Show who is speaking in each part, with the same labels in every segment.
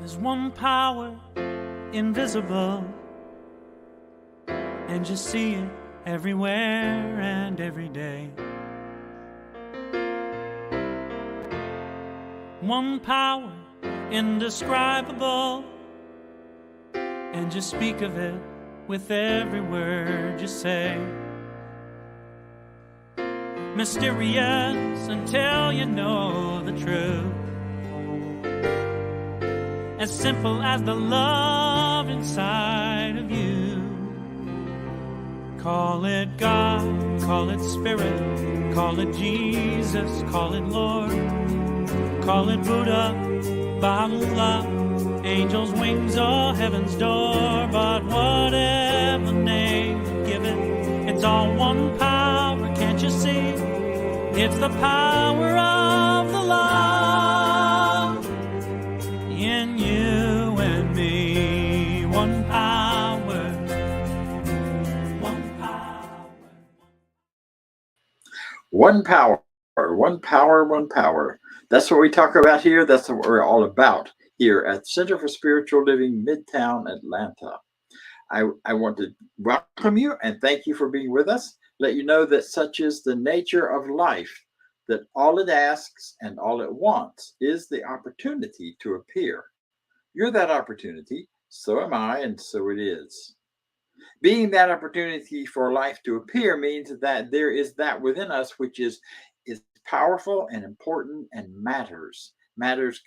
Speaker 1: There's one power invisible, and you see it everywhere and every day. One power indescribable, and you speak of it with every word you say. Mysterious until you know the truth, as simple as the love inside of you. Call it God, call it Spirit, call it Jesus, call it Lord, call it Buddha, Baha'u'llah, angels' wings or heaven's door. But whatever name you give it, it's all one power, can't you see? It's the power of the love in you and me. One power, one power.
Speaker 2: One power, one power, one power. That's what we talk about here. That's what we're all about here at Center for Spiritual Living, Midtown, Atlanta. I want to welcome you and thank you for being with us. Let you know that such is the nature of life, that all it asks and all it wants is the opportunity to appear. You're that opportunity, so am I, and so it is. Being that opportunity for life to appear means that there is that within us which is powerful and important and matters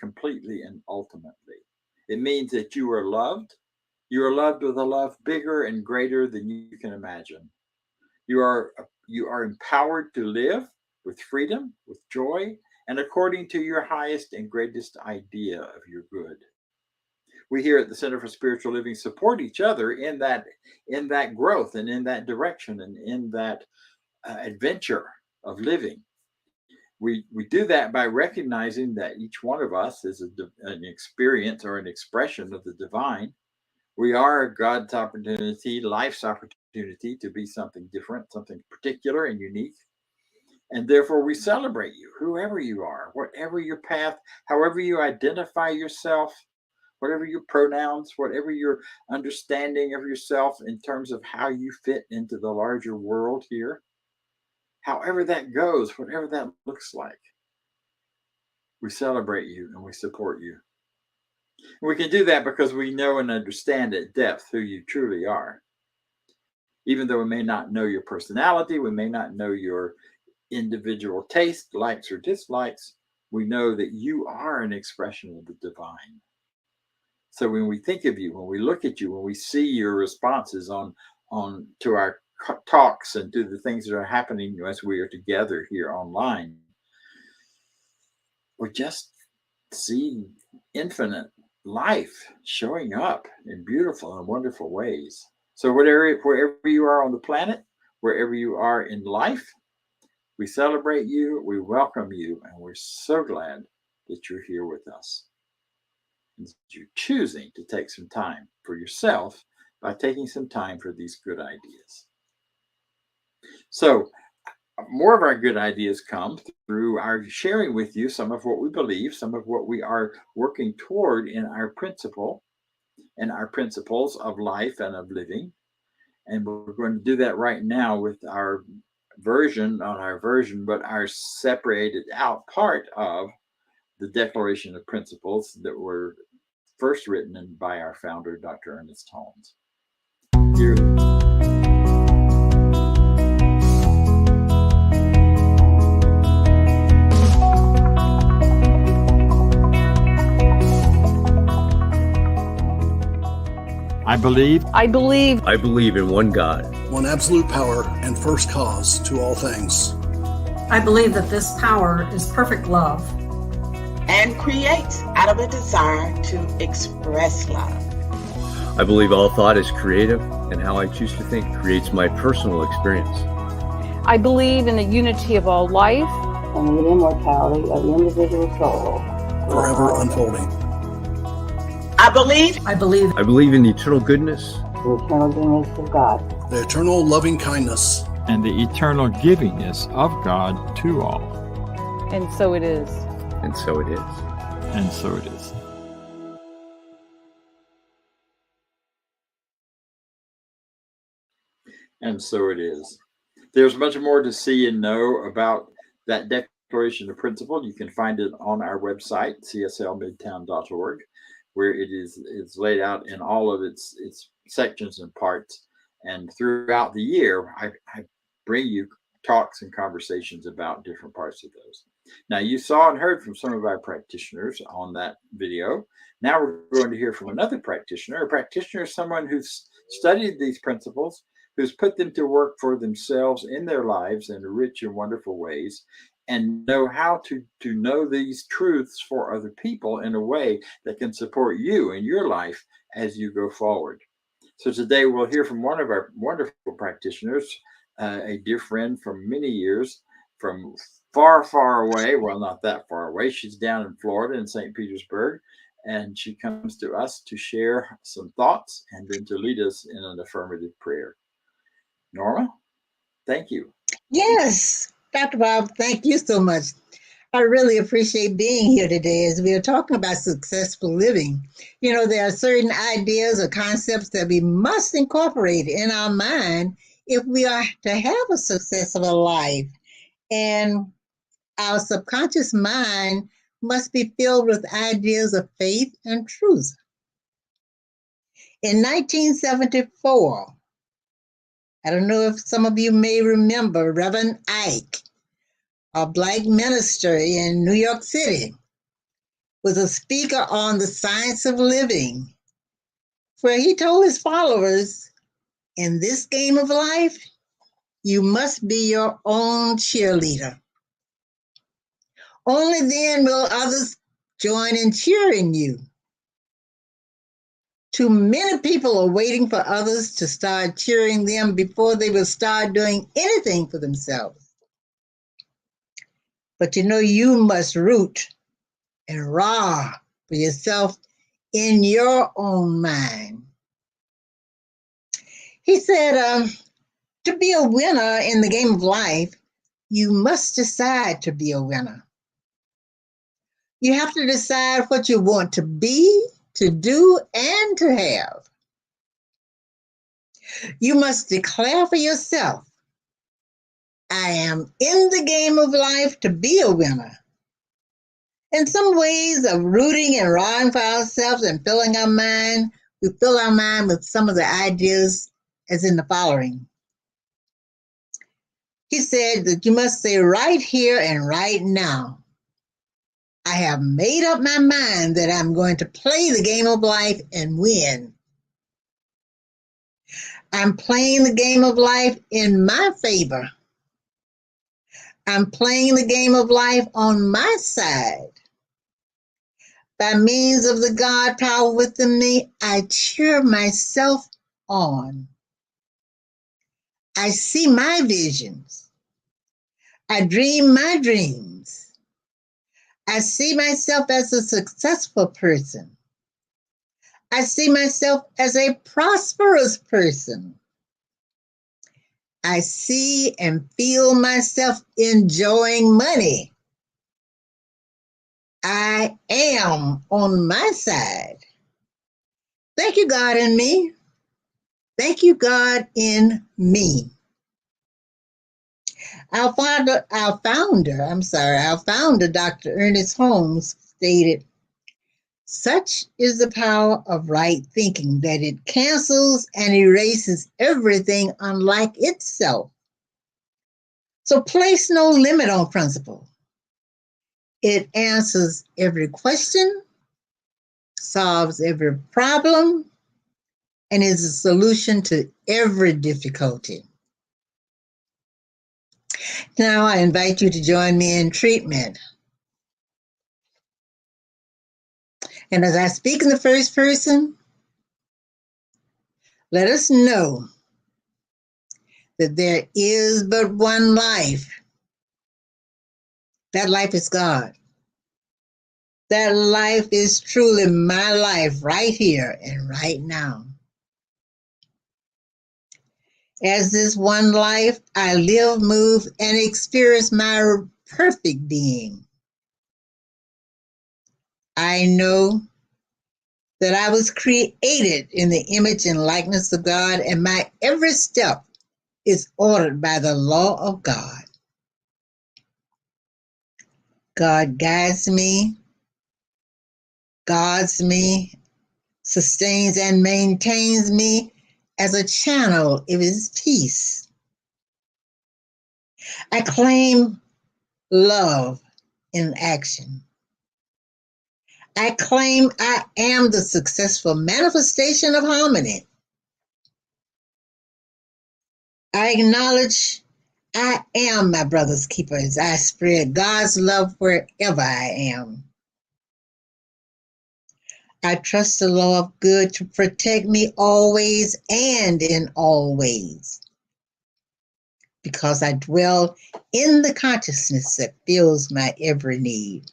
Speaker 2: completely and ultimately. It means that you are loved. You are loved with a love bigger and greater than you can imagine. You are empowered to live with freedom, with joy, and according to your highest and greatest idea of your good. We here at the Center for Spiritual Living support each other in that growth and in that direction and in that adventure of living. We do that by recognizing that each one of us is an experience or an expression of the divine. We are God's opportunity, life's opportunity to be something different, something particular and unique. And therefore we celebrate you, whoever you are, whatever your path, however you identify yourself, whatever your pronouns, whatever your understanding of yourself in terms of how you fit into the larger world here. However that goes, whatever that looks like, we celebrate you and we support you. And we can do that because we know and understand at depth who you truly are. Even though we may not know your personality, we may not know your individual taste, likes or dislikes, we know that you are an expression of the divine. So when we think of you, when we look at you, when we see your responses on to our talks and to the things that are happening as we are together here online, we just see infinite life showing up in beautiful and wonderful ways. So wherever you are on the planet, wherever you are in life, we celebrate you, we welcome you, and we're so glad that you're here with us. And you're choosing to take some time for yourself by taking some time for these good ideas. So more of our good ideas come through our sharing with you some of what we believe, some of what we are working toward in our principle and our principles of life and of living. And we're going to do that right now with our version, but our separated out part of the Declaration of Principles that were first written by our founder, Dr. Ernest Holmes. Here.
Speaker 3: I believe
Speaker 4: in one God,
Speaker 5: one absolute power and first cause to all things.
Speaker 6: I believe that this power is perfect love
Speaker 7: and creates out of a desire to express love.
Speaker 4: I believe all thought is creative, and how I choose to think creates my personal experience.
Speaker 8: I believe in the unity of all life
Speaker 9: and the immortality of the individual soul,
Speaker 5: forever unfolding.
Speaker 7: I believe
Speaker 4: in the eternal goodness,
Speaker 9: the eternal goodness of God,
Speaker 5: the eternal loving kindness,
Speaker 3: and the eternal givingness of God to all.
Speaker 8: And so it is.
Speaker 4: And so it is.
Speaker 3: And so it is.
Speaker 2: And so it is. There's much more to see and know about that Declaration of Principle. You can find it on our website, cslmidtown.org, where it is laid out in all of its sections and parts. And throughout the year, I bring you talks and conversations about different parts of those. Now, you saw and heard from some of our practitioners on that video. Now we're going to hear from another practitioner. A practitioner is someone who's studied these principles, who's put them to work for themselves in their lives in rich and wonderful ways, and know how to know these truths for other people in a way that can support you in your life as you go forward. So today we'll hear from one of our wonderful practitioners, a dear friend from many years, from far, far away. Well, not that far away. She's down in Florida in St. Petersburg, and she comes to us to share some thoughts and then to lead us in an affirmative prayer. Norma, thank you.
Speaker 10: Yes, Dr. Bob, thank you so much. I really appreciate being here today as we are talking about successful living. You know, there are certain ideas or concepts that we must incorporate in our mind if we are to have a successful life. And our subconscious mind must be filled with ideas of faith and truth. In 1974, I don't know if some of you may remember Reverend Ike, a Black minister in New York City, was a speaker on the science of living, where he told his followers, in this game of life, you must be your own cheerleader. Only then will others join in cheering you. Too many people are waiting for others to start cheering them before they will start doing anything for themselves. But you know, you must root and roar for yourself in your own mind. He said, to be a winner in the game of life, you must decide to be a winner. You have to decide what you want to be, to do, and to have. You must declare for yourself, I am in the game of life to be a winner. In some ways of rooting and roaring for ourselves and filling our mind, we fill our mind with some of the ideas as in the following. He said that you must say right here and right now, I have made up my mind that I'm going to play the game of life and win. I'm playing the game of life in my favor. I'm playing the game of life on my side. By means of the God power within me, I cheer myself on. I see my visions. I dream my dreams. I see myself as a successful person. I see myself as a prosperous person. I see and feel myself enjoying money. I am on my side. Thank you, God, in me. Thank you, God, in me. Our founder, Dr. Ernest Holmes, stated, such is the power of right thinking that it cancels and erases everything unlike itself. So place no limit on principle. It answers every question, solves every problem, and is a solution to every difficulty. Now I invite you to join me in treatment. And as I speak in the first person, let us know that there is but one life. That life is God. That life is truly my life right here and right now. As this one life, I live, move, and experience my perfect being. I know that I was created in the image and likeness of God, and my every step is ordered by the law of God. God guides me, guards me, sustains and maintains me as a channel of his peace. I claim love in action. I claim I am the successful manifestation of harmony. I acknowledge I am my brother's keeper as I spread God's love wherever I am. I trust the law of good to protect me always and in all ways, because I dwell in the consciousness that fills my every need.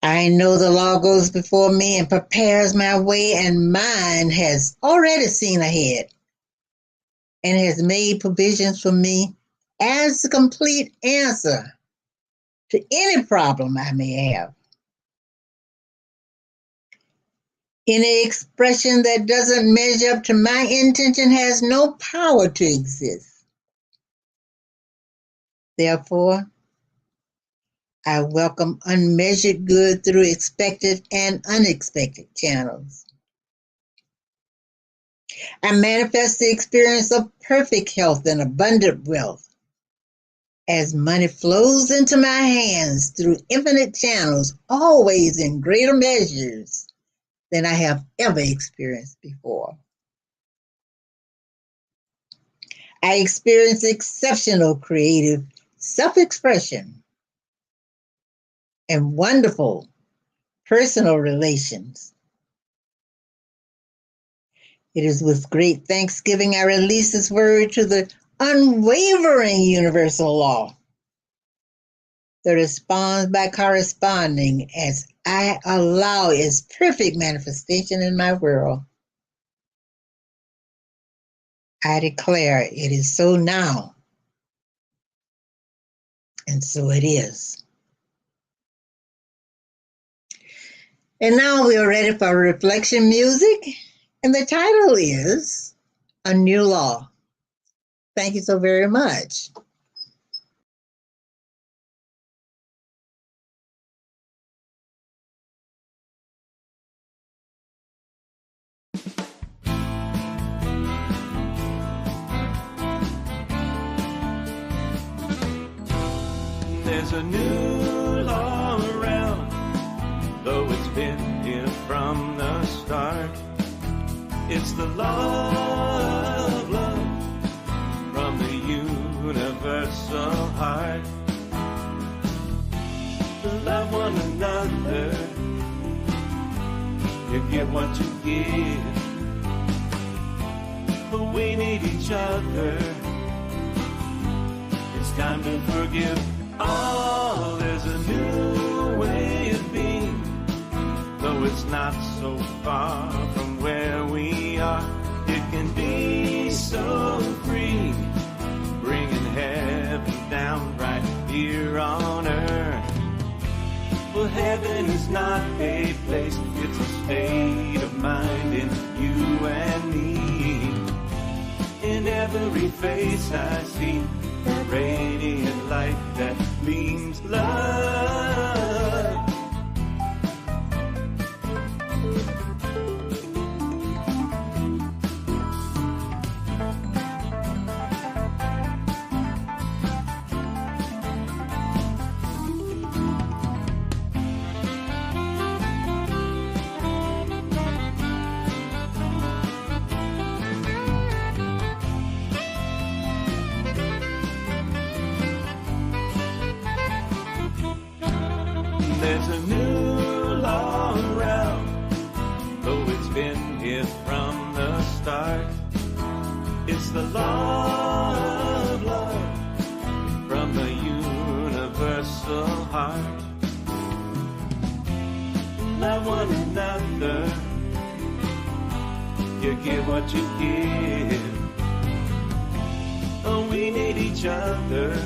Speaker 10: I know the law goes before me and prepares my way, and mine has already seen ahead and has made provisions for me as the complete answer to any problem I may have. Any expression that doesn't measure up to my intention has no power to exist. Therefore, I welcome unmeasured good through expected and unexpected channels. I manifest the experience of perfect health and abundant wealth as money flows into my hands through infinite channels, always in greater measures than I have ever experienced before. I experience exceptional creative self-expression and wonderful personal relations. It is with great thanksgiving I release this word to the unwavering universal law that responds by corresponding as I allow its perfect manifestation in my world. I declare it is so now, and so it is. And now we are ready for reflection music, and the title is A New Law. Thank you so very much.
Speaker 1: There's a new law around, though it's been here from the start. It's the law of love from the universal heart. Love one another, you get what you give. We need each other, it's time to forgive. Oh, there's a new way of being, though it's not so far from where we are. It can be so free, bringing heaven down right here on earth. Well, heaven is not a place, it's a state of mind in you and me. In every face I see a radiant light that means love. There's a new law around, though it's been here from the start. It's the law of love from the universal heart. Love one another, you get what you give. Oh, we need each other,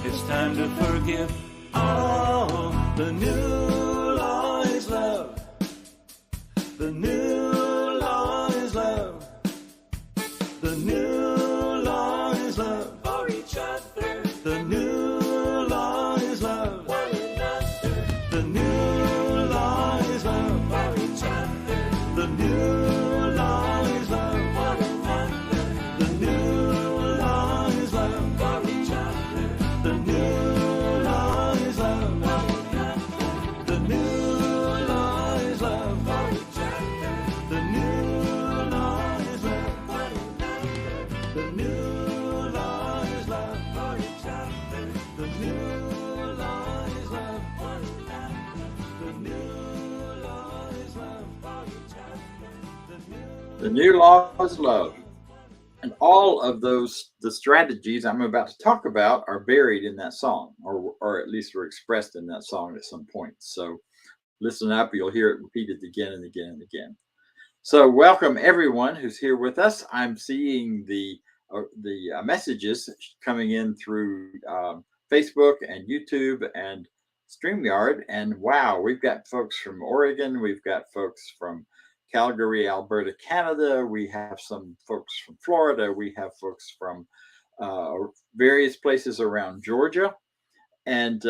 Speaker 1: it's time to forgive. Oh, the new law is love. The new law is love. The new law is love for each other. The new law is love for each other. The new law is love for each other. The new law is love for each other. The new law is love for each other. The new law is love for each other. The new law is love for each other. The new law is love for each other. The new law is love for each other.
Speaker 2: The new law is love. And all of those, the strategies I'm about to talk about are buried in that song, or at least were expressed in that song at some point. So listen up, you'll hear it repeated again and again and again. So welcome everyone who's here with us. I'm seeing the messages coming in through Facebook and YouTube and StreamYard. And wow, we've got folks from Oregon. We've got folks from Calgary, Alberta, Canada. We have some folks from Florida. We have folks from various places around Georgia and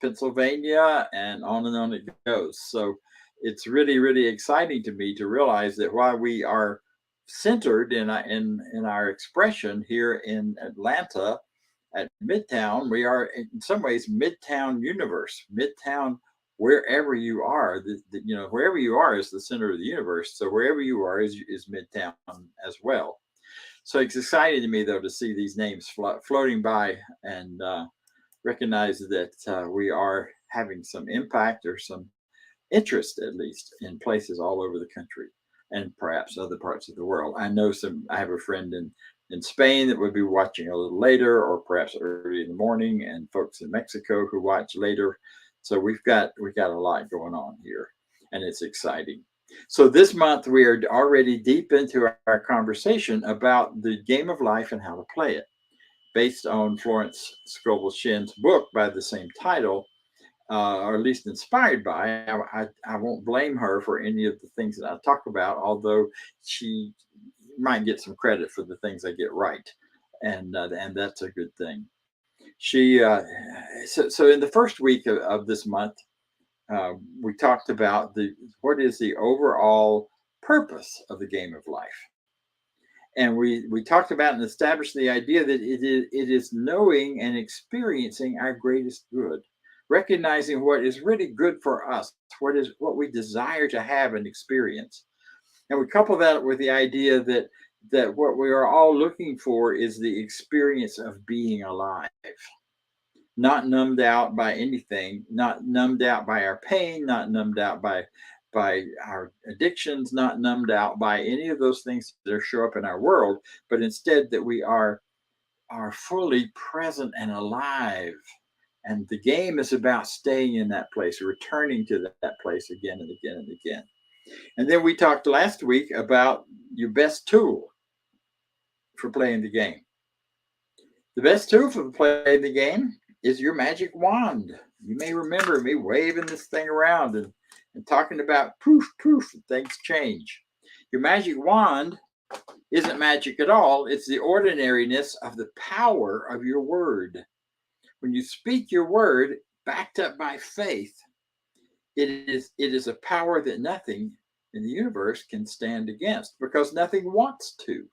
Speaker 2: Pennsylvania, and on it goes. So it's really, really exciting to me to realize that while we are centered in our expression here in Atlanta at Midtown, we are in some ways Midtown universe, Midtown. Wherever you are, wherever you are is the center of the universe. So wherever you are is Midtown as well. So it's exciting to me, though, to see these names floating by and recognize that we are having some impact or some interest, at least, in places all over the country and perhaps other parts of the world. I have a friend in Spain that would be watching a little later, or perhaps early in the morning, and folks in Mexico who watch later. So we've got a lot going on here, and it's exciting. So this month we are already deep into our conversation about the game of life and how to play it, based on Florence Scovel Shinn's book by the same title, or at least inspired by. I won't blame her for any of the things that I talk about, although she might get some credit for the things I get right, and that's a good thing. She so in the first week of this month, we talked about what is the overall purpose of the game of life, and we talked about and established the idea that it is knowing and experiencing our greatest good, recognizing what is really good for us, what we desire to have and experience, and we couple that with the idea that what we are all looking for is the experience of being alive, not numbed out by anything, not numbed out by our pain, not numbed out by our addictions, not numbed out by any of those things that show up in our world, but instead that we are fully present and alive. And the game is about staying in that place, returning to that place again and again and again. And then we talked last week about your best tool for playing the game. The best tool for playing the game is your magic wand. You may remember me waving this thing around and talking about poof, poof, and things change. Your magic wand isn't magic at all. It's the ordinariness of the power of your word. When you speak your word backed up by faith, it is a power that nothing in the universe can stand against, because nothing wants to.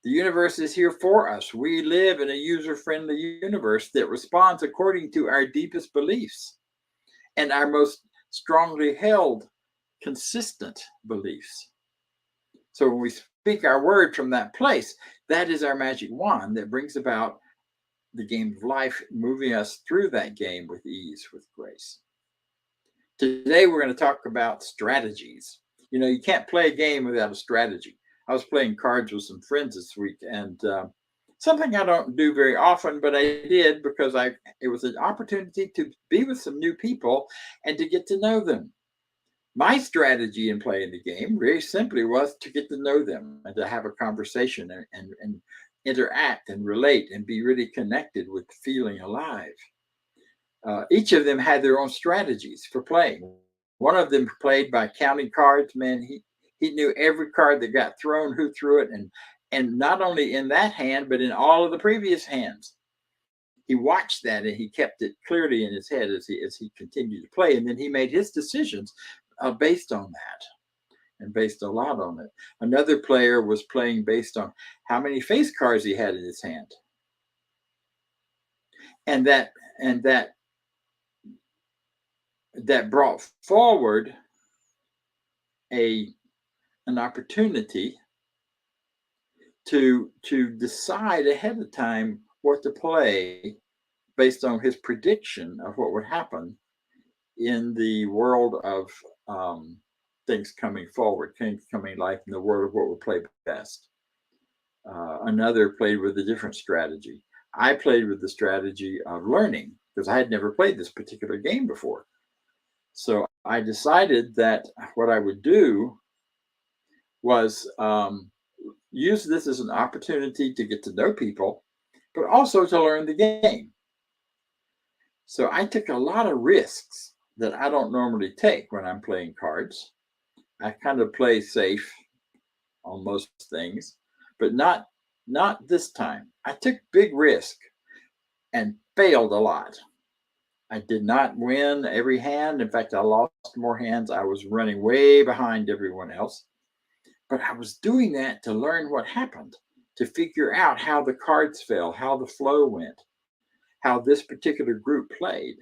Speaker 2: The universe is here for us. We live in a user-friendly universe that responds according to our deepest beliefs and our most strongly held, consistent beliefs. So when we speak our word from that place, that is our magic wand that brings about the game of life, moving us through that game with ease, with grace. Today, we're going to talk about strategies. You can't play a game without a strategy. I was playing cards with some friends this week, and something I don't do very often, but I did because it was an opportunity to be with some new people and to get to know them. My strategy in playing the game very simply was to get to know them and to have a conversation and interact and relate and be really connected with feeling alive. Each of them had their own strategies for playing. One of them played by counting cards. Man, he knew every card that got thrown, who threw it, and not only in that hand, but in all of the previous hands. he watched that and he kept it clearly in his head as he continued to play. And then he made his decisions based on that, and based a lot on it. Another player was playing based on how many face cards he had in his hand. And that brought forward an opportunity to decide ahead of time what to play based on his prediction of what would happen in the world of things coming forward, things coming life in the world of what would play best. Another played with a different strategy. I played with the strategy of learning because I had never played this particular game before. So I decided that what I would do was use this as an opportunity to get to know people, but also to learn the game. So I took a lot of risks that I don't normally take when I'm playing cards. I kind of play safe on most things, but not this time. I took big risk and failed a lot. I did not win every hand. In fact, I lost more hands. I was running way behind everyone else. But I was doing that to learn what happened, to figure out how the cards fell, how the flow went, how this particular group played.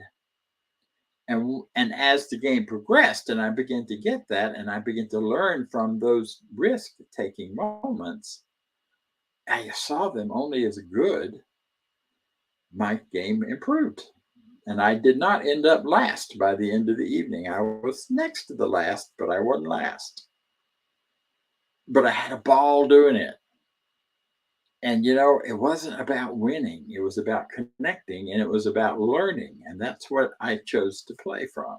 Speaker 2: And as the game progressed and I began to get that and I began to learn from those risk-taking moments, I saw them only as good. My game improved. And I did not end up last by the end of the evening. I was next to the last, but I wasn't last. But I had a ball doing it. And, you know, it wasn't about winning. It was about connecting and it was about learning. And that's what I chose to play from.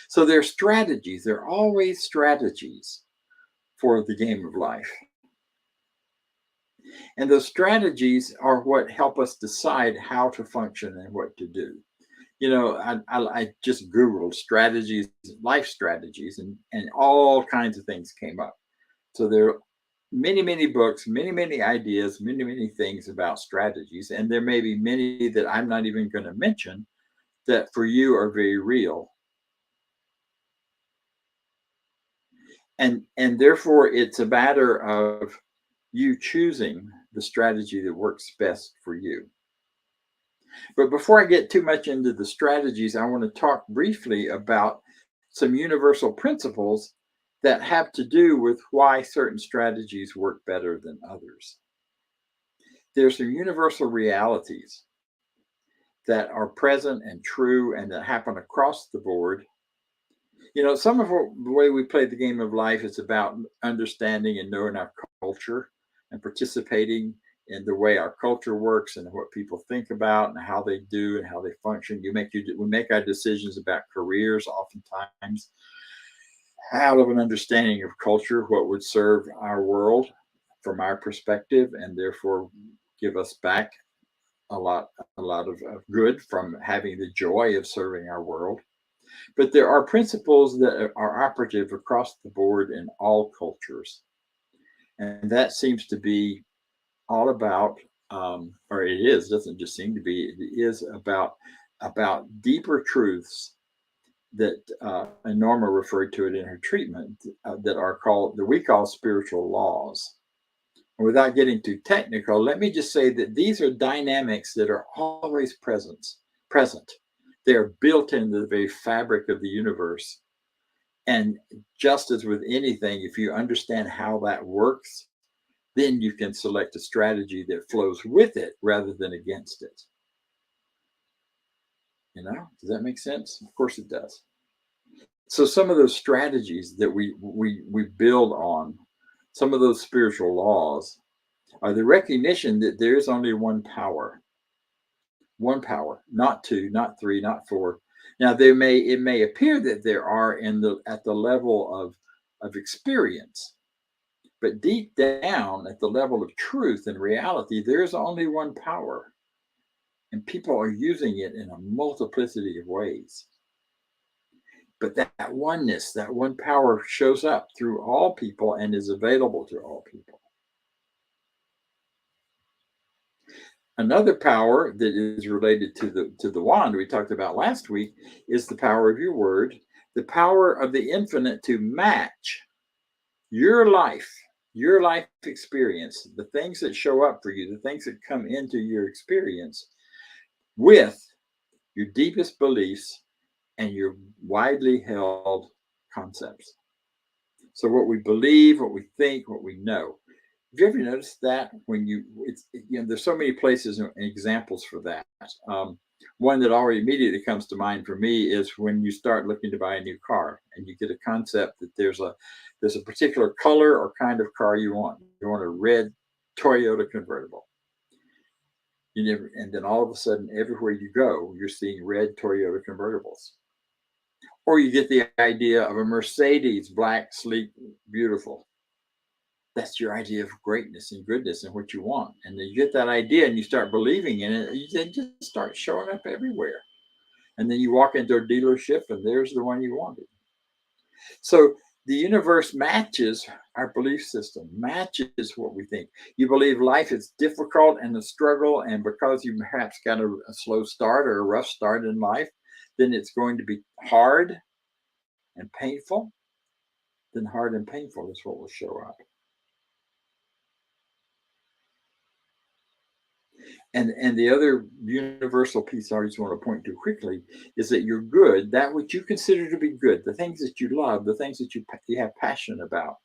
Speaker 2: So there are strategies. There are always strategies for the game of life. And those strategies are what help us decide how to function and what to do. You know, I just Googled strategies, life strategies, and all kinds of things came up. So there are many, many books, many, many ideas, many, many things about strategies. And there may be many that I'm not even going to mention that for you are very real. And therefore, it's a matter of you choosing the strategy that works best for you. But before I get too much into the strategies, I want to talk briefly about some universal principles that have to do with why certain strategies work better than others. There's some universal realities that are present and true and that happen across the board. You know, some of the way we play the game of life is about understanding and knowing our culture and participating in the way our culture works and what people think about and how they do and how they function. We make our decisions about careers oftentimes out of an understanding of culture, what would serve our world from our perspective, and therefore give us back a lot of good from having the joy of serving our world. But there are principles that are operative across the board in all cultures. And that seems to be all about, or it is, doesn't just seem to be, it is about deeper truths and Norma referred to it in her treatment, that we call spiritual laws. And without getting too technical, let me just say that these are dynamics that are always present. They are built into the very fabric of the universe. And just as with anything, if you understand how that works, then you can select a strategy that flows with it rather than against it. You know, does that make sense? Of course it does. So some of those strategies that we build on, some of those spiritual laws, are the recognition that there is only one power, not two, not three, not four. Now it may appear that there are at the level of experience, but deep down at the level of truth and reality, there is only one power, and people are using it in a multiplicity of ways. But that oneness, that one power shows up through all people and is available to all people. Another power that is related to the wand we talked about last week is the power of your word, the power of the infinite to match your life experience, the things that show up for you, the things that come into your experience with your deepest beliefs and your widely held concepts. So what we believe, what we think, what we know. Have you ever noticed that when there's so many places and examples for that. One that already immediately comes to mind for me is when you start looking to buy a new car and you get a concept that there's a particular color or kind of car you want. You want a red Toyota convertible. And then all of a sudden, everywhere you go, you're seeing red Toyota convertibles. Or you get the idea of a Mercedes, black, sleek, beautiful. That's your idea of greatness and goodness and what you want. And then you get that idea and you start believing in it. They just start showing up everywhere. And then you walk into a dealership and there's the one you wanted. So the universe matches our belief system, matches what we think. You believe life is difficult and a struggle, and because you perhaps got a slow start or a rough start in life, then it's going to be hard and painful. Then hard and painful is what will show up. And the other universal piece I just want to point to quickly is that you're good, that which you consider to be good, the things that you love, the things that you have passion about,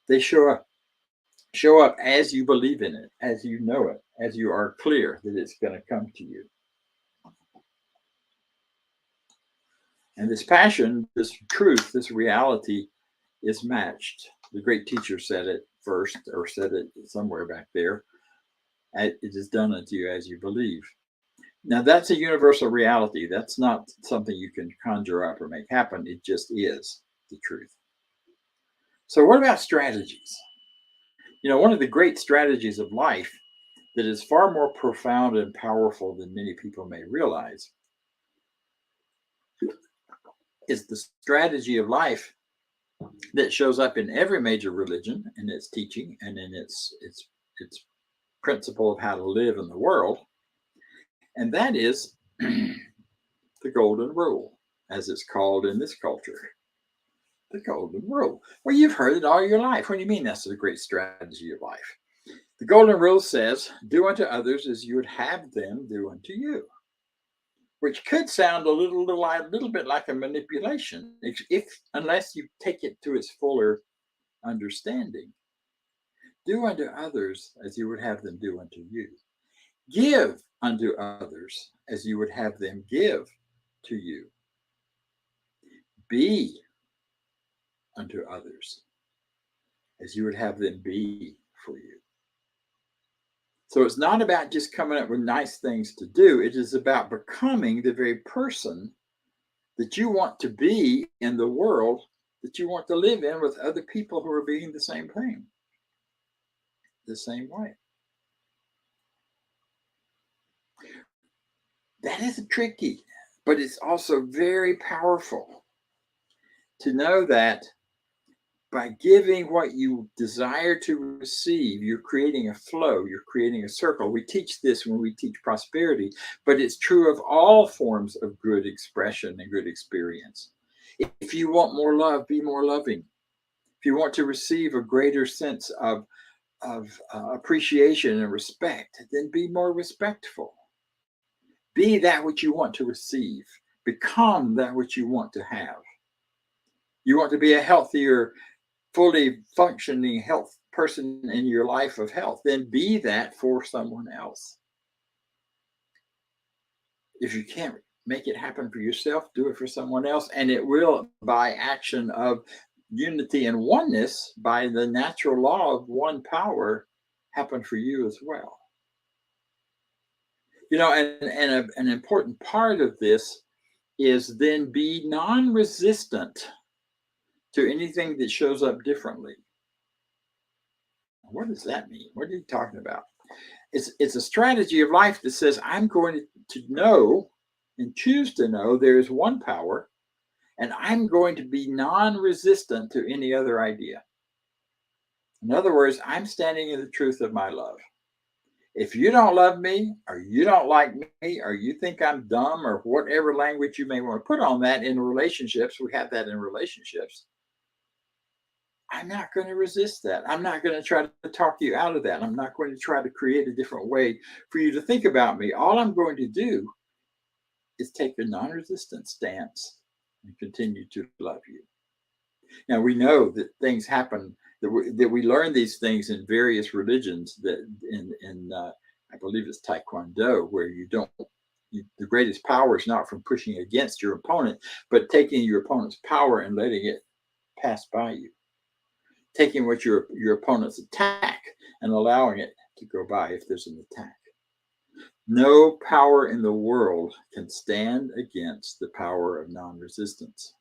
Speaker 2: they show up as you believe in it, as you know it, as you are clear that it's going to come to you. And this passion, this truth, this reality is matched. The great teacher said it first, or said it somewhere back there. It is done unto you as you believe. Now, that's a universal reality. That's not something you can conjure up or make happen. It just is the truth. So what about strategies? One of the great strategies of life that is far more profound and powerful than many people may realize is the strategy of life that shows up in every major religion in its teaching and in its principle of how to live in the world. And that is the golden rule, as it's called in this culture. The golden rule. Well, you've heard it all your life. What do you mean that's a great strategy of life? The golden rule says, do unto others as you would have them do unto you, which could sound a little bit like a manipulation, unless you take it to its fuller understanding. Do unto others as you would have them do unto you. Give unto others as you would have them give to you. Be unto others as you would have them be for you. So it's not about just coming up with nice things to do. It is about becoming the very person that you want to be in the world that you want to live in with other people who are being the same thing, the same way. That is tricky, but it's also very powerful to know that by giving what you desire to receive, you're creating a flow, you're creating a circle. We teach this when we teach prosperity, but it's true of all forms of good expression and good experience. If you want more love, be more loving. If you want to receive a greater sense of appreciation and respect, then be more respectful. Be that which you want to receive. Become that which you want to have. You want to be a healthier, fully functioning health person in your life of health, then be that for someone else. If you can't make it happen for yourself, do it for someone else, and it will, by action of unity and oneness, by the natural law of one power, happen for you as well. And an important part of this is then be non-resistant to anything that shows up differently. What does that mean? What are you talking about? It's a strategy of life that says, I'm going to know and choose to know there is one power, and I'm going to be non-resistant to any other idea. In other words, I'm standing in the truth of my love. If you don't love me, or you don't like me, or you think I'm dumb, or whatever language you may want to put on that in relationships, we have that in relationships. I'm not going to resist that. I'm not going to try to talk you out of that. I'm not going to try to create a different way for you to think about me. All I'm going to do is take a non-resistant stance and continue to love you. Now, we know that things happen, that we learn these things in various religions, that in I believe it's Taekwondo, where the greatest power is not from pushing against your opponent, but taking your opponent's power and letting it pass by you. Taking what your opponent's attack and allowing it to go by if there's an attack. No power in the world can stand against the power of non-resistance.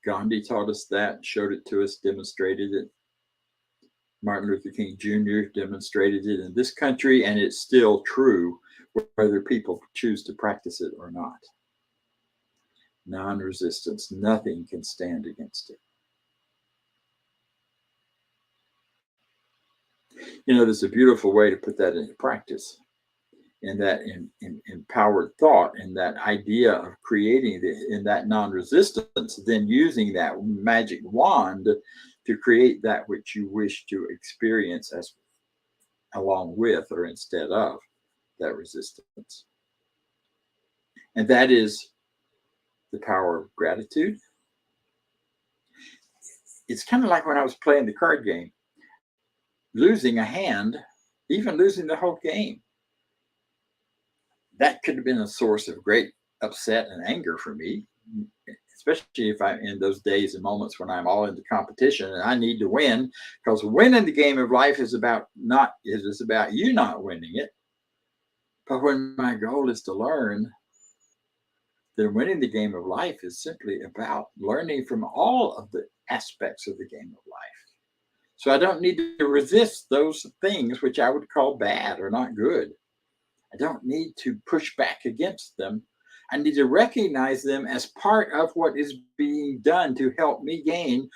Speaker 2: Gandhi taught us that, showed it to us, demonstrated it. Martin Luther King Jr. demonstrated it in this country, and it's still true whether people choose to practice it or not. Non-resistance, nothing can stand against it. You know, there's a beautiful way to put that into practice, in that in empowered thought, in that idea of creating in that non-resistance, then using that magic wand to create that which you wish to experience as along with or instead of that resistance. And that is the power of gratitude. It's kind of like when I was playing the card game, losing a hand, even losing the whole game. That could have been a source of great upset and anger for me, especially if I'm in those days and moments when I'm all into competition and I need to win, because winning the game of life is about you not winning it. But when my goal is to learn, then winning the game of life is simply about learning from all of the aspects of the game of life. So I don't need to resist those things which I would call bad or not good. I don't need to push back against them. I need to recognize them as part of what is being done to help me gain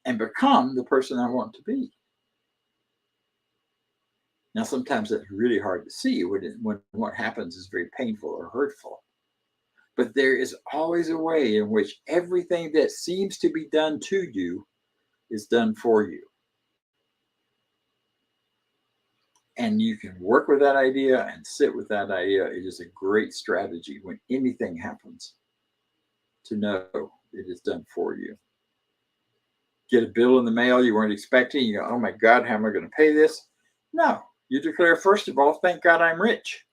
Speaker 2: and become the person I want to be. Now, sometimes that's really hard to see when what happens is very painful or hurtful. But there is always a way in which everything that seems to be done to you is done for you. And you can work with that idea and sit with that idea. It is a great strategy when anything happens to know it is done for you. Get a bill in the mail you weren't expecting. You go, oh my God, how am I going to pay this? No, you declare, first of all, thank God I'm rich.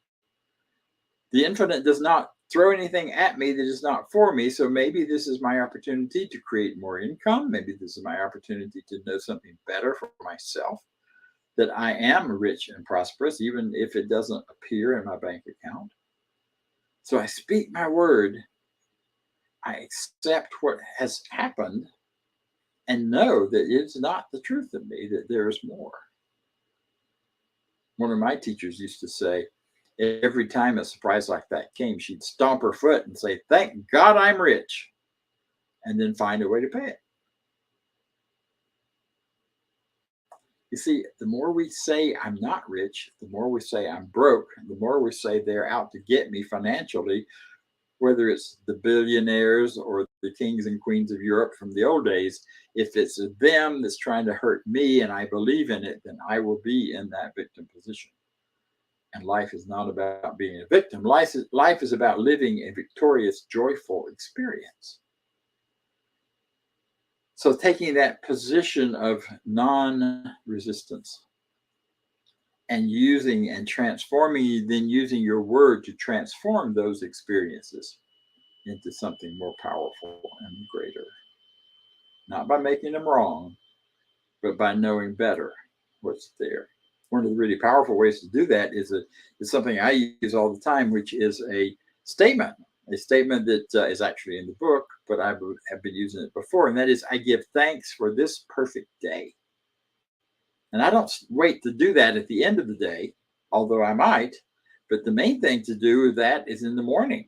Speaker 2: The infinite does not throw anything at me that is not for me. So maybe this is my opportunity to create more income. Maybe this is my opportunity to know something better for myself, that I am rich and prosperous, even if it doesn't appear in my bank account. So I speak my word. I accept what has happened and know that it's not the truth of me, that there is more. One of my teachers used to say, every time a surprise like that came, she'd stomp her foot and say, thank God I'm rich, and then find a way to pay it. You see, the more we say I'm not rich, the more we say I'm broke, the more we say they're out to get me financially, whether it's the billionaires or the kings and queens of Europe from the old days. If it's them that's trying to hurt me and I believe in it, then I will be in that victim position. And life is not about being a victim. Life is about living a victorious, joyful experience. So taking that position of non-resistance and using and transforming, then using your word to transform those experiences into something more powerful and greater. Not by making them wrong, but by knowing better what's there. One of the really powerful ways to do that is something I use all the time, which is a statement that is actually in the book, but I have been using it before. And that is, I give thanks for this perfect day. And I don't wait to do that at the end of the day, although I might. But the main thing to do with that is in the morning,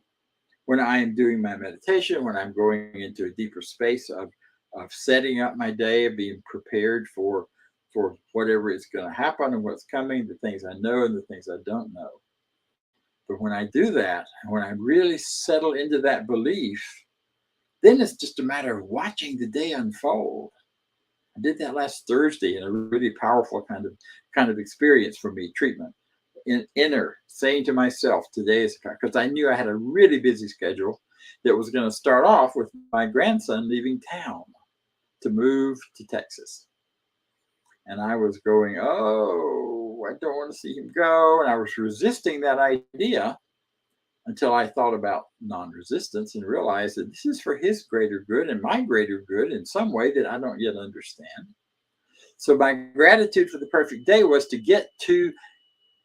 Speaker 2: when I am doing my meditation, when I'm going into a deeper space of setting up my day, of being prepared for for whatever is going to happen and what's coming, the things I know and the things I don't know. But when I do that, and when I really settle into that belief, then it's just a matter of watching the day unfold. I did that last Thursday in a really powerful kind of experience for me, treatment. Inner, saying to myself, today is, because I knew I had a really busy schedule that was going to start off with my grandson leaving town to move to Texas. And I was going, oh, I don't want to see him go. And I was resisting that idea until I thought about non-resistance and realized that this is for his greater good and my greater good in some way that I don't yet understand. So my gratitude for the perfect day was to get to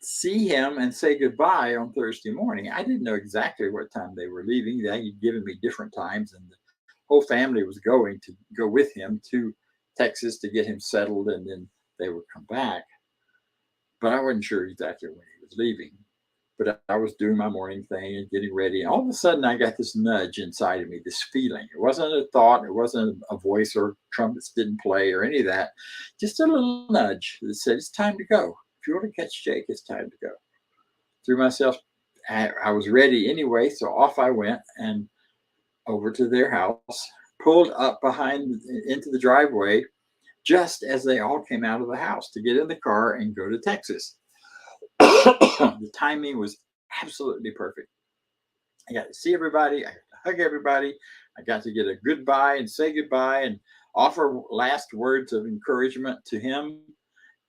Speaker 2: see him and say goodbye on Thursday morning. I didn't know exactly what time they were leaving. They had given me different times, and the whole family was going to go with him to Texas to get him settled, and then they would come back. But I wasn't sure exactly when he was leaving. But I was doing my morning thing and getting ready, and all of a sudden I got this nudge inside of me, this feeling. It wasn't a thought, it wasn't a voice, or trumpets didn't play or any of that. Just a little nudge that said, it's time to go. If you want to catch Jake, it's time to go. Threw myself, I was ready anyway, so off I went and over to their house, pulled up behind into the driveway just as they all came out of the house to get in the car and go to Texas. The timing was absolutely perfect. I got to see everybody. I got to hug everybody. I got to get a goodbye and say goodbye and offer last words of encouragement to him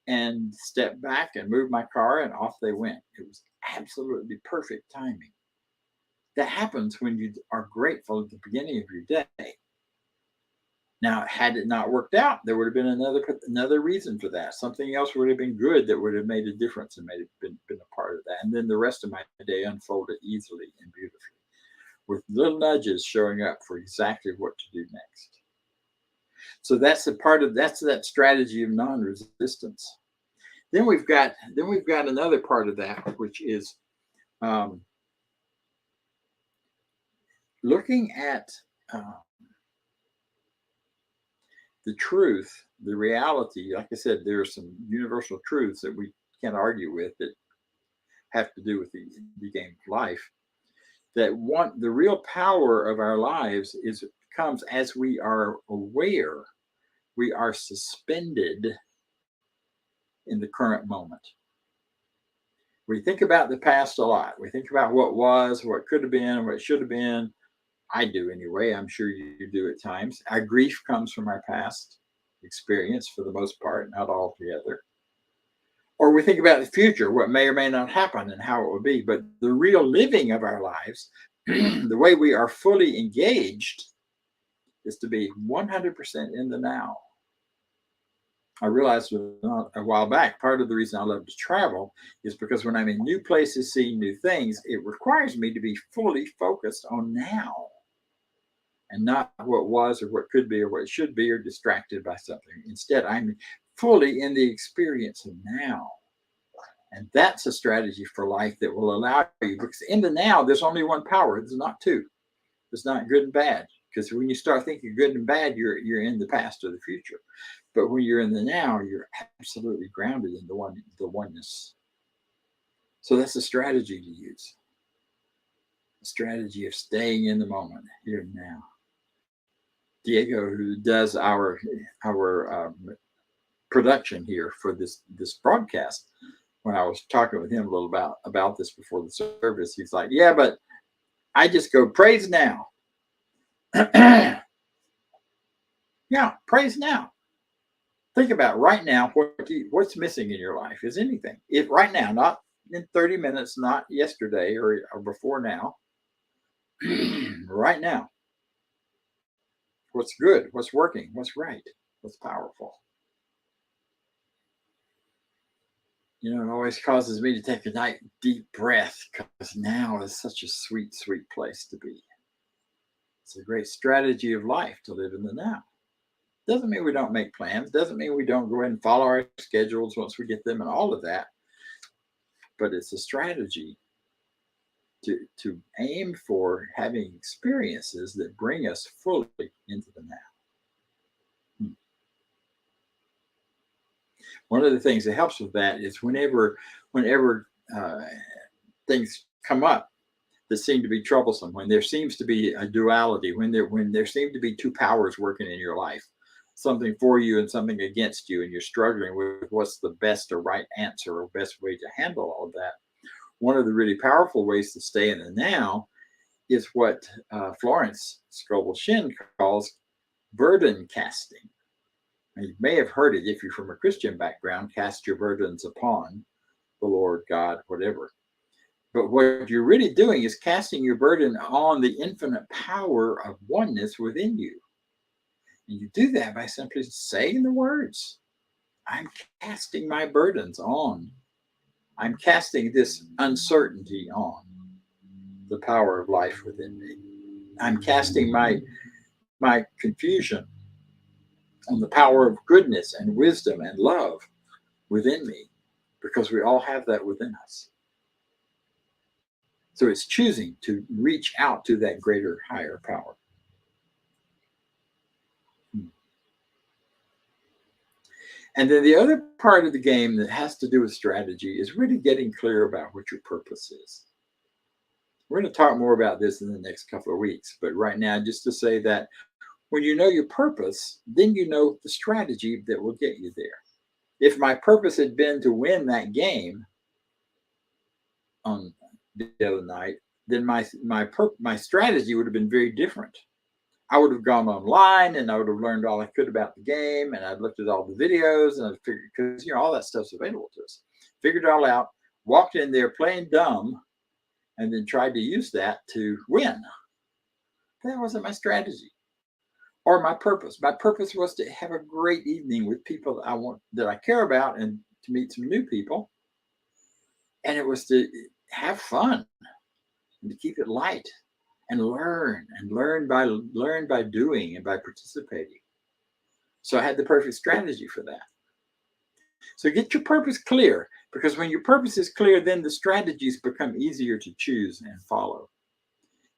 Speaker 2: and step back and move my car, and off they went. It was absolutely perfect timing. That happens when you are grateful at the beginning of your day. Now, had it not worked out, there would have been another reason for that. Something else would have been good that would have made a difference and been a part of that. And then the rest of my day unfolded easily and beautifully, with little nudges showing up for exactly what to do next. So that's that strategy of non-resistance. Then we've got another part of that, which is looking at the truth, the reality. Like I said, there are some universal truths that we can't argue with that have to do with the game of life. That the real power of our lives comes as we are aware, we are suspended in the current moment. We think about the past a lot. We think about what was, what could have been, what should have been. I do anyway. I'm sure you do at times. Our grief comes from our past experience for the most part, not altogether. Or we think about the future, what may or may not happen and how it will be. But the real living of our lives, the way we are fully engaged, is to be 100% in the now. I realized a while back, part of the reason I love to travel is because when I'm in new places, seeing new things, it requires me to be fully focused on now and not what was or what could be or what should be or distracted by something. Instead, I'm fully in the experience of now. And that's a strategy for life that will allow you, because in the now, there's only one power. There's not two. It's not good and bad. Because when you start thinking good and bad, you're in the past or the future. But when you're in the now, you're absolutely grounded in the oneness. So that's a strategy to use. A strategy of staying in the moment, here and now. Diego, who does our production here for this broadcast, when I was talking with him a little about this before the service, he's like, yeah, but I just go praise now. Yeah, praise now. Think about right now, what's missing in your life is anything. If right now, not in 30 minutes, not yesterday or before now, right now. What's good, what's working, what's right, what's powerful. You know, it always causes me to take a nice deep breath, because now is such a sweet, sweet place to be. It's a great strategy of life to live in the now. Doesn't mean we don't make plans. Doesn't mean we don't go ahead and follow our schedules once we get them and all of that. But it's a strategy to aim for having experiences that bring us fully into the now. One of the things that helps with that is whenever things come up that seem to be troublesome, when there seems to be a duality, when there seem to be two powers working in your life, something for you and something against you, and you're struggling with what's the best or right answer or best way to handle all of that. One of the really powerful ways to stay in the now is what Florence Scovel-Shinn calls burden casting. And you may have heard it if you're from a Christian background, cast your burdens upon the Lord God, whatever. But what you're really doing is casting your burden on the infinite power of oneness within you. And you do that by simply saying the words, I'm casting my burdens on. I'm casting this uncertainty on the power of life within me. I'm casting my confusion on the power of goodness and wisdom and love within me, because we all have that within us. So it's choosing to reach out to that greater, higher power. And then the other part of the game that has to do with strategy is really getting clear about what your purpose is. We're going to talk more about this in the next couple of weeks, but right now, just to say that when you know your purpose, then you know the strategy that will get you there. If my purpose had been to win that game on the other night, then my strategy would have been very different. I would have gone online and I would have learned all I could about the game, and I'd looked at all the videos, and I figured, because all that stuff's available to us. Figured it all out, walked in there playing dumb, and then tried to use that to win. That wasn't my strategy or my purpose. My purpose was to have a great evening with people that I care about, and to meet some new people. And it was to have fun and to keep it light and learn by doing and by participating. So I had the perfect strategy for that. So get your purpose clear, because when your purpose is clear, then the strategies become easier to choose and follow.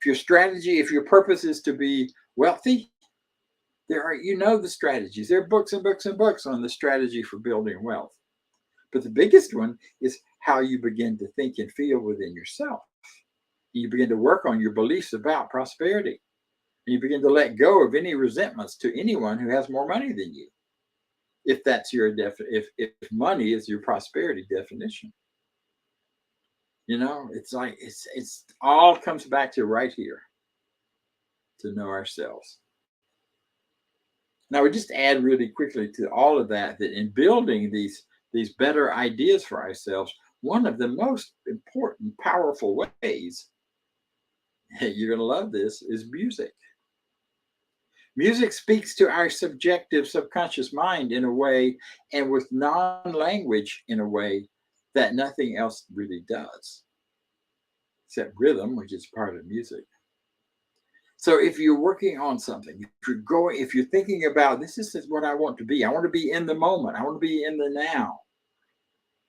Speaker 2: If your purpose is to be wealthy, the strategies. There are books and books and books on the strategy for building wealth. But the biggest one is how you begin to think and feel within yourself. You begin to work on your beliefs about prosperity. And you begin to let go of any resentments to anyone who has more money than you. If that's if money is your prosperity definition. It's like it's all comes back to right here, to know ourselves. Now we just add really quickly to all of that in building these better ideas for ourselves, one of the most important, powerful ways, you're going to love this, is music. Music speaks to our subjective, subconscious mind in a way, and with non-language in a way that nothing else really does, except rhythm, which is part of music. So if you're working on something, if you're thinking about, this is what I want to be in the moment, I want to be in the now.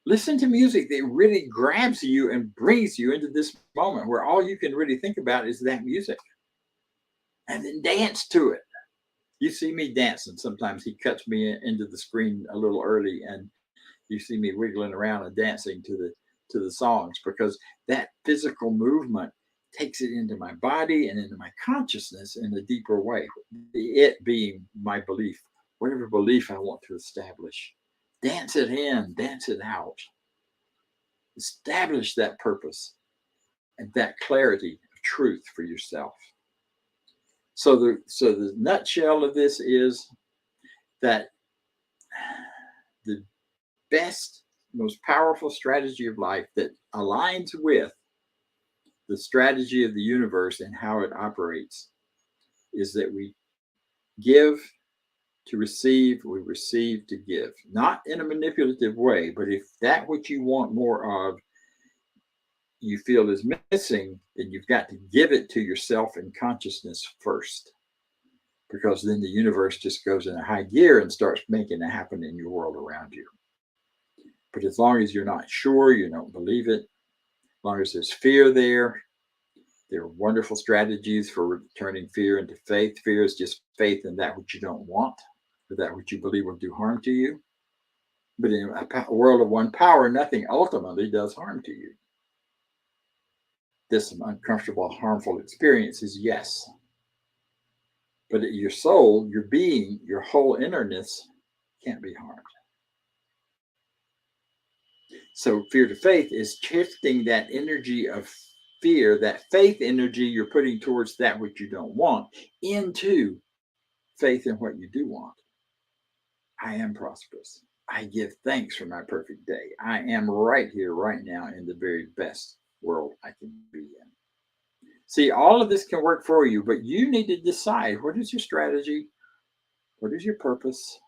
Speaker 2: Listen to music that really grabs you and brings you into this moment where all you can really think about is that music. And then dance to it. You see me dancing. Sometimes he cuts me into the screen a little early, and you see me wiggling around and dancing to the songs, because that physical movement takes it into my body and into my consciousness in a deeper way. It being my belief, whatever belief I want to establish. Dance it in, dance it out. Establish that purpose and that clarity of truth for yourself. So the nutshell of this is that the best, most powerful strategy of life that aligns with the strategy of the universe and how it operates is that we give to receive, we receive to give. Not in a manipulative way, but if that which you want more of you feel is missing, then you've got to give it to yourself in consciousness first, because then the universe just goes in a high gear and starts making it happen in your world around you. But as long as you're not sure, you don't believe it, as long as there's fear there are wonderful strategies for turning fear into faith. Fear is just faith in that which you don't want, or that which you believe will do harm to you. But in a world of one power, nothing ultimately does harm to you. This uncomfortable, harmful experience is yes. But your soul, your being, your whole innerness can't be harmed. So fear to faith is shifting that energy of fear, that faith energy you're putting towards that which you don't want, into faith in what you do want. I am prosperous. I give thanks for my perfect day. I am right here, right now, in the very best world I can be in. See, all of this can work for you, but you need to decide what is your strategy, what is your purpose.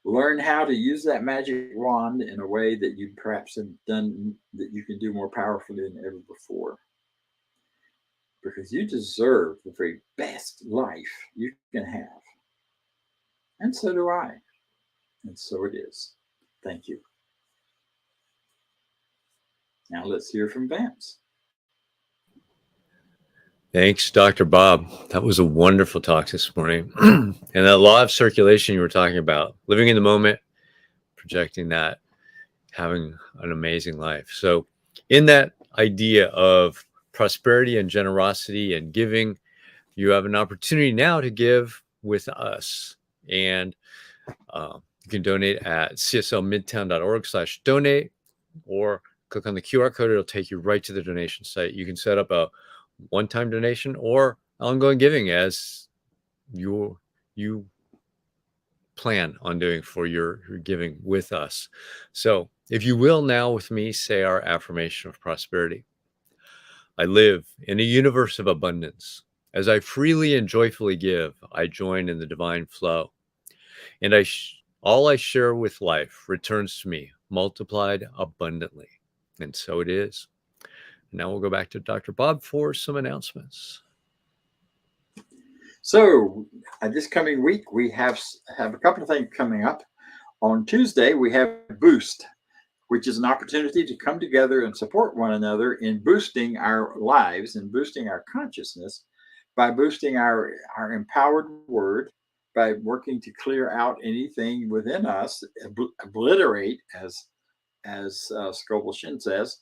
Speaker 2: Learn how to use that magic wand in a way that you perhaps have done, that you can do more powerfully than ever before. Because you deserve the very best life you can have. And so do I. And so it is. Thank you. Now let's hear from Vance.
Speaker 4: Thanks, Dr. Bob. That was a wonderful talk this morning. And that law of circulation you were talking about, living in the moment, projecting that, having an amazing life. So in that idea of prosperity and generosity and giving, you have an opportunity now to give with us. And you can donate at cslmidtown.org/donate, or click on the QR code. It'll take you right to the donation site. You can set up a one-time donation or ongoing giving as you plan on doing for your giving with us. So if you will now with me, say our affirmation of prosperity. I live in a universe of abundance. As I freely and joyfully give, I join in the divine flow. And all I share with life returns to me, multiplied abundantly. And so it is. Now we'll go back to Dr. Bob for some announcements.
Speaker 2: So this coming week, we have a couple of things coming up. On Tuesday, we have Boost, which is an opportunity to come together and support one another in boosting our lives and boosting our consciousness by boosting our empowered word, by working to clear out anything within us, obliterate, as Scoble Shin says,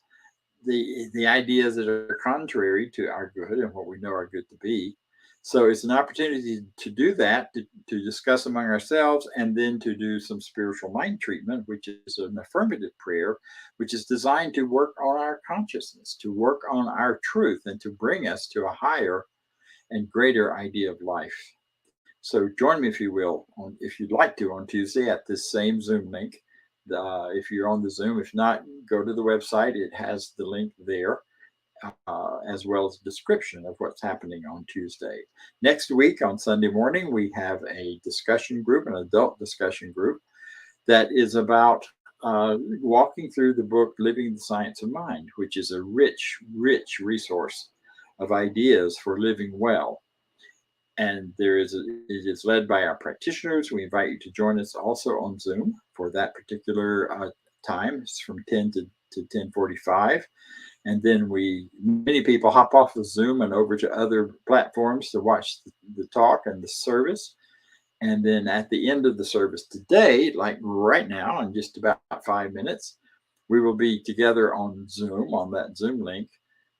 Speaker 2: the ideas that are contrary to our good and what we know our good to be. So it's an opportunity to do that, to discuss among ourselves, and then to do some spiritual mind treatment, which is an affirmative prayer, which is designed to work on our consciousness, to work on our truth, and to bring us to a higher and greater idea of life. So join me, if you will, if you'd like to, on Tuesday at this same Zoom link. If you're on the Zoom, if not, go to the website. It has the link there, as well as a description of what's happening on Tuesday. Next week, on Sunday morning, we have a discussion group, an adult discussion group, that is about walking through the book Living the Science of Mind, which is a rich, rich resource of ideas for living well. And it is led by our practitioners. We invite you to join us also on Zoom for that particular time. It's from 10 to 10:45. And then many people hop off of Zoom and over to other platforms to watch the talk and the service. And then at the end of the service today, like right now, in just about 5 minutes, we will be together on Zoom, on that Zoom link,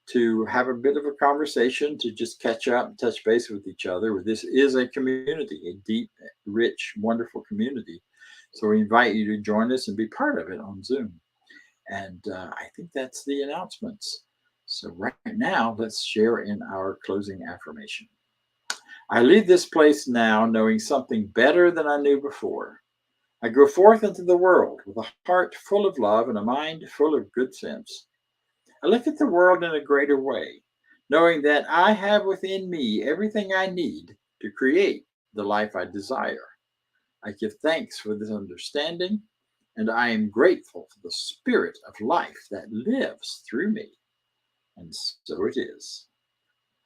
Speaker 2: to have a bit of a conversation, to just catch up and touch base with each other. This is a community, a deep, rich, wonderful community. So we invite you to join us and be part of it on Zoom. And I think that's the announcements. So right now, let's share in our closing affirmation. I leave this place now knowing something better than I knew before. I go forth into the world with a heart full of love and a mind full of good sense. I look at the world in a greater way, knowing that I have within me everything I need to create the life I desire. I give thanks for this understanding, and I am grateful for the spirit of life that lives through me. And so it is.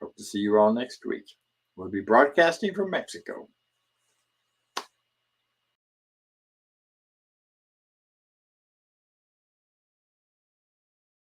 Speaker 2: Hope to see you all next week. We'll be broadcasting from Mexico.